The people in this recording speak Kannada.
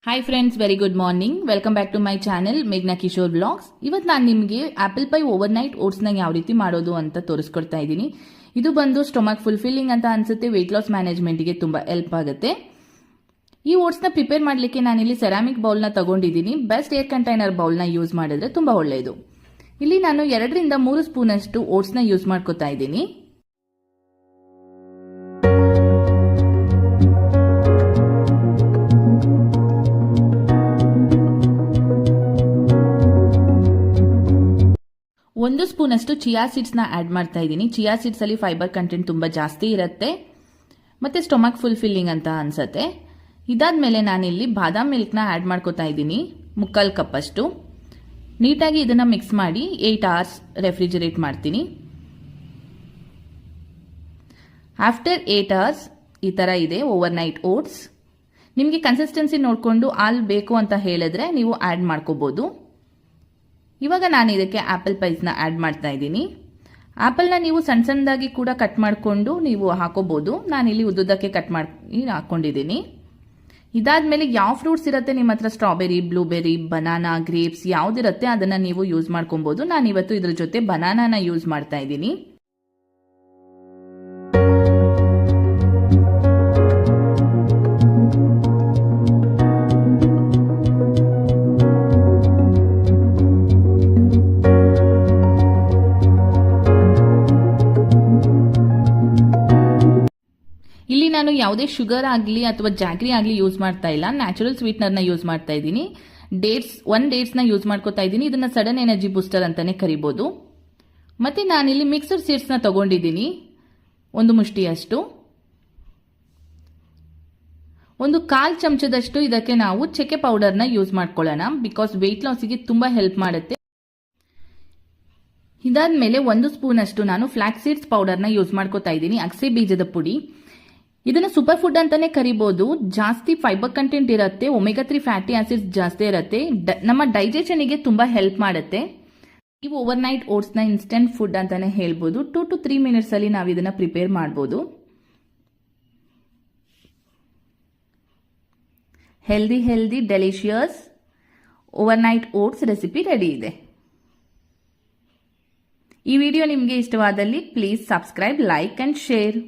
Hi friends, very good morning. Welcome back to my channel ಮೇಘ್ನಾ ಕಿಶೋರ್ ಬ್ಲಾಗ್ಸ್. ಇವತ್ತು ನಾನು ನಿಮಗೆ ಆಪಲ್ ಪೈ ಓವರ್ ನೈಟ್ ಓಟ್ಸ್ನ ಯಾವ ರೀತಿ ಮಾಡೋದು ಅಂತ ತೋರಿಸ್ಕೊಡ್ತಾ ಇದ್ದೀನಿ. ಇದು ಬಂದು ಸ್ಟೊಮಕ್ ಫುಲ್ಫಿಲ್ಲಿಂಗ್ ಅಂತ ಅನ್ಸುತ್ತೆ. ವೆಯ್ಟ್ ಲಾಸ್ ಮ್ಯಾನೇಜ್ಮೆಂಟ್ಗೆ ತುಂಬ ಹೆಲ್ಪ್ ಆಗುತ್ತೆ. ಈ ಓಟ್ಸ್ನ ಪ್ರಿಪೇರ್ ಮಾಡಲಿಕ್ಕೆ ನಾನಿಲ್ಲಿ ಸೆರಾಮಿಕ್ ಬೌಲ್ನ ತಗೊಂಡಿದ್ದೀನಿ. ಬೆಸ್ಟ್ ಏರ್ ಕಂಟೈನರ್ ಬೌಲ್ನ ಯೂಸ್ ಮಾಡಿದ್ರೆ ತುಂಬ ಒಳ್ಳೆಯದು. ಇಲ್ಲಿ ನಾನು 2ರಿಂದ 3 ಸ್ಪೂನಷ್ಟು ಓಟ್ಸ್ನ ಯೂಸ್ ಮಾಡ್ಕೋತಾ ಇದ್ದೀನಿ. ಒಂದು ಸ್ಪೂನಷ್ಟು ಚಿಯಾ ಸೀಡ್ಸ್ನ ಆ್ಯಡ್ ಮಾಡ್ತಾ ಇದ್ದೀನಿ. ಚಿಯಾ ಸೀಡ್ಸ್ ಅಲ್ಲಿ ಫೈಬರ್ ಕಂಟೆಂಟ್ ತುಂಬ ಜಾಸ್ತಿ ಇರುತ್ತೆ ಮತ್ತೆ ಸ್ಟೊಮಕ್ ಫುಲ್ಫಿಲ್ಲಿಂಗ್ ಅಂತ ಅನ್ಸುತ್ತೆ. ಇದಾದ್ಮೇಲೆ ನಾನಿಲ್ಲಿ ಬಾದಾಮ್ ಮಿಲ್ಕ್ನ ಆ್ಯಡ್ ಮಾಡ್ಕೋತಾ ಇದ್ದೀನಿ, 3/4 ಕಪ್ ಅಷ್ಟು. ನೀಟಾಗಿ ಇದನ್ನ ಮಿಕ್ಸ್ ಮಾಡಿ 8 hours ರೆಫ್ರಿಜರೇಟ್ ಮಾಡ್ತೀನಿ. ಆಫ್ಟರ್ 8 hours ಈ ಥರ ಇದೆ ಓವರ್ ನೈಟ್ ಓಟ್ಸ್. ನಿಮಗೆ ಕನ್ಸಿಸ್ಟೆನ್ಸಿ ನೋಡಿಕೊಂಡು ಹಾಲು ಬೇಕು ಅಂತ ಹೇಳಿದ್ರೆ ನೀವು ಆ್ಯಡ್ ಮಾಡ್ಕೋಬಹುದು. ಇವಾಗ ನಾನು ಇದಕ್ಕೆ ಆಪಲ್ ಪೈಸ್ನ ಆ್ಯಡ್ ಮಾಡ್ತಾ ಇದ್ದೀನಿ. ಆಪಲ್ನ ನೀವು ಸಣ್ಣ ಸಣ್ಣದಾಗಿ ಕೂಡ ಕಟ್ ಮಾಡಿಕೊಂಡು ನೀವು ಹಾಕೋಬಹುದು. ನಾನಿಲ್ಲಿ ಉದ್ದುದಕ್ಕೆ ಕಟ್ ಮಾಡಿ ಹಾಕೊಂಡಿದ್ದೀನಿ. ಇದಾದ್ಮೇಲೆ ಯಾವ ಫ್ರೂಟ್ಸ್ ಇರುತ್ತೆ ನಿಮ್ಮ ಹತ್ರ, ಸ್ಟ್ರಾಬೆರಿ, ಬ್ಲೂಬೆರಿ, ಬನಾನಾ, ಗ್ರೇಪ್ಸ್ ಯಾವುದಿರುತ್ತೆ ಅದನ್ನ ನೀವು ಯೂಸ್ ಮಾಡ್ಕೊಬಹುದು. ನಾನು ಇವತ್ತು ಇದ್ರ ಜೊತೆ ಬನಾನಾನ ಯೂಸ್ ಮಾಡ್ತಾ ಇದ್ದೀನಿ. ಇಲ್ಲಿ ನಾನು ಯಾವುದೇ ಶುಗರ್ ಆಗಲಿ ಅಥವಾ ಜಾಗ್ರಿ ಆಗಲಿ ಯೂಸ್ ಮಾಡ್ತಾ ಇಲ್ಲ. ನ್ಯಾಚುರಲ್ ಸ್ವೀಟ್ನರ್ನ ಯೂಸ್ ಮಾಡ್ತಾ ಇದ್ದೀನಿ. ಡೇಟ್ಸ್ನ ಯೂಸ್ ಮಾಡ್ಕೋತಾ ಇದ್ದೀನಿ. ಇದನ್ನ ಸಡನ್ ಎನರ್ಜಿ ಬೂಸ್ಟರ್ ಅಂತಾನೆ ಕರಿಬಹುದು. ಮತ್ತೆ ನಾನಿಲ್ಲಿ ಮಿಕ್ಸ್ಡ್ ಸೀಡ್ಸ್ನ ತಗೊಂಡಿದ್ದೀನಿ, 1 ಮುಷ್ಟಿಯಷ್ಟು. 1/4 ಚಮಚದಷ್ಟು ಇದಕ್ಕೆ ನಾವು ಚಕ್ಕೆ ಪೌಡರ್ನ ಯೂಸ್ ಮಾಡ್ಕೊಳ್ಳೋಣ. ಬಿಕಾಸ್ ವೆಯ್ಟ್ ಲಾಸ್ಗೆ ತುಂಬಾ ಹೆಲ್ಪ್ ಮಾಡುತ್ತೆ. ಇದಾದ್ಮೇಲೆ 1 ಸ್ಪೂನ್ ಅಷ್ಟು ನಾನು ಫ್ಲಾಕ್ಸ್ ಸೀಡ್ಸ್ ಪೌಡರ್ನ ಯೂಸ್ ಮಾಡ್ಕೋತಾ ಇದ್ದೀನಿ, ಅಗಸೆ ಬೀಜದ ಪುಡಿ. ಇದನ್ನ ಸೂಪರ್ ಫುಡ್ ಅಂತಾನೆ ಕರಿಬಹುದು. ಜಾಸ್ತಿ ಫೈಬರ್ ಕಂಟೆಂಟ್ ಇರುತ್ತೆ, ಒಮೆಗಾ 3 ಫ್ಯಾಟಿ ಆಸಿಡ್ಸ್ ಜಾಸ್ತಿ ಇರುತ್ತೆ. ನಮ್ಮ ಡೈಜೆಷನ್ಗೆ ತುಂಬಾ ಹೆಲ್ಪ್ ಮಾಡುತ್ತೆ. ನೀವು ಓವರ್ ನೈಟ್ ಓಟ್ಸ್ನ ಇನ್ಸ್ಟೆಂಟ್ ಫುಡ್ ಅಂತಾನೆ ಹೇಳ್ಬೋದು. 2 to 3 ಮಿನಿಟ್ಸ್ ಅಲ್ಲಿ ನಾವು ಇದನ್ನ ಪ್ರಿಪೇರ್ ಮಾಡಬಹುದು. Healthy delicious overnight oats recipe ready ಇದೆ. ಈ ವಿಡಿಯೋ ನಿಮಗೆ ಇಷ್ಟವಾದಲ್ಲಿ please subscribe, like and share.